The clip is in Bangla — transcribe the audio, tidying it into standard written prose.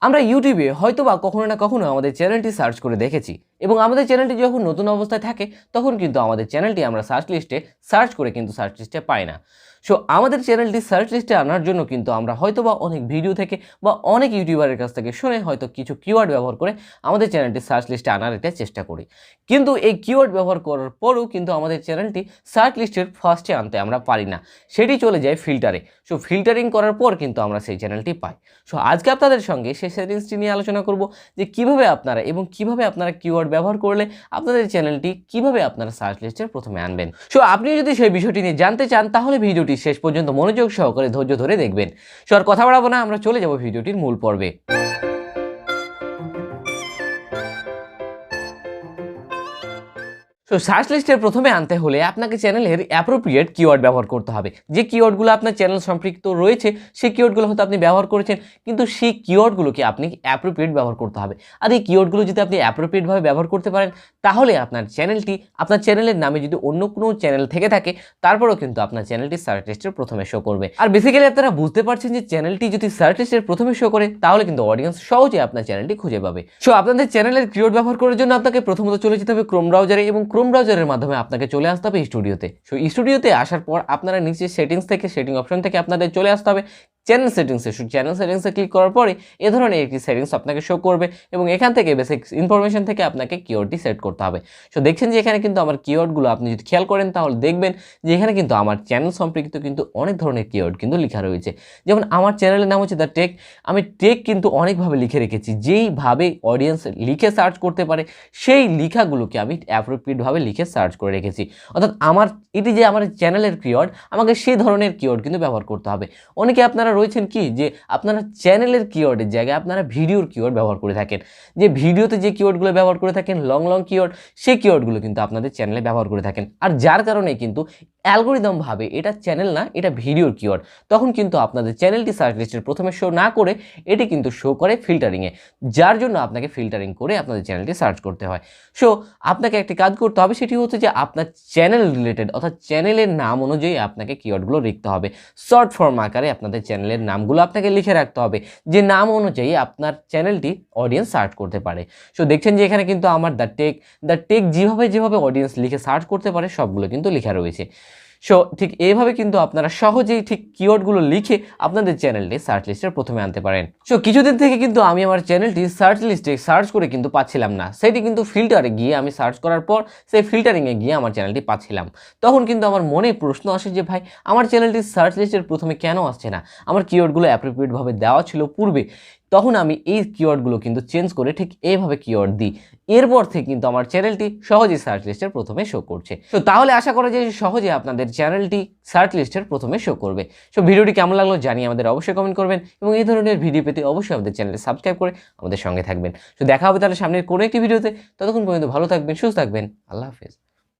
আমরা ইউটিউবে হয়তোবা কখনো না কখনো আমাদের চ্যানেলটি সার্চ করে দেখেছি এবং আমাদের চ্যানেলটি যখন নতুন অবস্থায় থাকে তখন কিন্তু আমাদের চ্যানেলটি আমরা সার্চ লিস্টে পাই না। সো আমাদের চ্যানেলটি সার্চ লিস্টে আনার জন্য কিন্তু আমরা হয়তোবা অনেক ভিডিও থেকে বা অনেক ইউটিউবারের কাছ থেকে শুনে হয়তো কিছু কিওয়ার্ড ব্যবহার করে আমাদের চ্যানেলটি সার্চ লিস্টে আনার এটা চেষ্টা করি, কিন্তু এই কিওয়ার্ড ব্যবহার করার পরেও কিন্তু আমাদের চ্যানেলটি সার্চ লিস্টের ফার্স্টে আনতে আমরা পারি না, সেটি চলে যায় ফিল্টারে। সো ফিল্টারিং করার পর কিন্তু আমরা সেই চ্যানেলটি পাই। সো আজকে আপনাদের সঙ্গে সেই সেটিংসটি নিয়ে আলোচনা করব যে কিভাবে আপনারা কিওয়ার্ড ব্যবহার করলে আপনাদের চ্যানেলটি কিভাবে আপনারা সার্চ লিস্টের প্রথমে আনবেন। সো আপনি যদি সেই বিষয়টি নিয়ে জানতে চান তাহলে ভিডিওটি শেষ পর্যন্ত মনোযোগ সহকারে ধৈর্য ধরে দেখবেন। সো আর কথা বাড়াবো না, আমরা চলে যাব ভিডিওটির মূল পর্বে। তো সার্চ লিস্টের প্রথমে আনতে হলে আপনাকে চ্যানেলের অ্যাপ্রোপ্রিয়েট কিওয়ার্ড ব্যবহার করতে হবে। যে কিওয়ার্ডগুলো আপনার চ্যানেল সম্পৃক্ত রয়েছে সেই কিওয়ার্ডগুলো হয়তো আপনি ব্যবহার করেছেন, কিন্তু সেই কিওয়ার্ডগুলোকে আপনি অ্যাপ্রোপ্রিয়েট ব্যবহার করতে হবে। আর এই কিওয়ার্ডগুলো যদি আপনি অ্যাপ্রোপ্রিয়েটভাবে ব্যবহার করতে পারেন তাহলে আপনার চ্যানেলের নামে যদি অন্য কোনো চ্যানেল থেকে থাকে তারপরেও কিন্তু আপনার চ্যানেলটি সার্চ লিস্টের প্রথমে শো করবে। আর বেসিক্যালি আপনারা বুঝতে পারছেন যে চ্যানেলটি যদি সার্চ লিস্টের প্রথমে শো করে তাহলে কিন্তু অডিয়েন্স সহজে আপনার চ্যানেলটি খুঁজে পাবে। সো আপনাদের চ্যানেলের কিওয়ার্ড ব্যবহার করার জন্য আপনাকে প্রথমত চলে যেতে হবে ক্রোম ব্রাউজারে এবং ক্রোম ব্রাউজারের মাধ্যমে আপনাকে চলে আসতে হবে স্টুডিওতে। সো স্টুডিওতে আসার পর আপনারা নিচে সেটিং অপশন থেকে আপনাদের চলে আসতে হবে চ্যানেল সেটিংসে ক্লিক করার পরে এ ধরনের একটি সেটিংস আপনাকে শো করবে এবং এখান থেকে বেসিক ইনফরমেশন থেকে আপনাকে কিওয়ার্ডটি সেট করতে হবে। সো দেখছেন যে এখানে কিন্তু আমার কিওয়ার্ডগুলো আপনি যদি খেয়াল করেন তাহলে দেখবেন যে এখানে কিন্তু আমার চ্যানেল সম্পর্কিত কিন্তু অনেক ধরনের কিওয়ার্ড কিন্তু লেখা রয়েছে। যেমন আমার চ্যানেলের নাম হচ্ছে দ্য টেক, আমি টেক কিন্তু অনেকভাবে লিখে রেখেছি, যেইভাবে অডিয়েন্স লিখে সার্চ করতে পারে সেই লেখাগুলোকে আমি অ্যাপ্রোপ্রিয়েটভাবে লিখে সার্চ করে রেখেছি। অর্থাৎ আমার চ্যানেলের কিওয়ার্ড আমাকে সেই ধরনের কিওয়ার্ড কিন্তু ব্যবহার করতে হবে। অনেকে আপনারা রয়েছেন কি যে আপনারা চ্যানেলের কিওয়ার্ডের জায়গায় আপনারা ভিডিওর কিওয়ার্ড ব্যবহার করে থাকেন, যে ভিডিওতে যে কিওয়ার্ডগুলো ব্যবহার করে থাকেন লং কিওয়ার্ড, সেই কিওয়ার্ডগুলো কিন্তু আপনাদের চ্যানেলে ব্যবহার করে থাকেন। আর যার কারণে কিন্তু অ্যালগোরিদম ভাবে এটা চ্যানেল না, এটা ভিডিওর কিওয়ার্ড, তখন কিন্তু আপনাদের চ্যানেলটি সার্চ লিস্টের প্রথমে শো না করে এটি কিন্তু শো করে ফিল্টারিংয়ে, যার জন্য আপনাকে ফিল্টারিং করে আপনাদের চ্যানেলটি সার্চ করতে হয়। সো আপনাকে একটি কাজ করতে হবে, সেটি হচ্ছে যে আপনার চ্যানেল রিলেটেড অর্থাৎ চ্যানেলের নাম অনুযায়ী আপনাকে কিওয়ার্ডগুলো লিখতে হবে। শর্ট ফর্ম আকারে আপনাদের চ্যানেলের নামগুলো আপনাকে লিখে রাখতে হবে, যে নাম অনুযায়ী আপনার চ্যানেলটি অডিয়েন্স সার্চ করতে পারে। সো দেখছেন যে এখানে কিন্তু আমার দ্য টেক যেভাবে অডিয়েন্স লিখে সার্চ করতে পারে সবগুলো কিন্তু লেখা রয়েছে। সো ঠিক এইভাবে কিন্তু আপনারা সহজেই ঠিক কিওয়ার্ডগুলো লিখে আপনাদের চ্যানেলটি সার্চ লিস্টের প্রথমে আনতে পারেন। সো কিছুদিন থেকে কিন্তু আমি আমার চ্যানেলটি সার্চ লিস্টে সার্চ করে কিন্তু পাচ্ছিলাম না, সেটি কিন্তু ফিল্টারে গিয়ে আমি সার্চ করার পর সেই ফিল্টারিংয়ে গিয়ে আমার চ্যানেলটি পাচ্ছিলাম। তখন কিন্তু আমার মনে প্রশ্ন আসে যে ভাই আমার চ্যানেলটি সার্চ লিস্টের প্রথমে কেন আসছে না, আমার কিওয়ার্ডগুলো অ্যাপ্রোপ্রিয়েটভাবে দেওয়া ছিল পূর্বে। তখন আমি এই কিওয়ার্ডগুলো কিন্তু চেঞ্জ করে ঠিক এইভাবে কিওয়ার্ড দিই, এরপর থেকে কিন্তু আমার চ্যানেলটি সহজেই সার্চ লিস্টের প্রথমে শো করছে। তো তাহলে আশা করা যায় যে সহজে আপনাদের চ্যানেলটি সার্চ লিস্টের প্রথমে শো করবে। সো ভিডিওটি কেমন লাগলো জানিয়ে আমাদের অবশ্যই কমেন্ট করবেন এবং এই ধরনের ভিডিও পেতে অবশ্যই আমাদের চ্যানেলটি সাবস্ক্রাইব করে আমাদের সঙ্গে থাকবেন। তো দেখা হবে তাহলে সামনের কোনো একটি ভিডিওতে, ততক্ষণ পর্যন্ত ভালো থাকবেন, সুস্থ থাকবেন, আল্লাহ হাফেজ।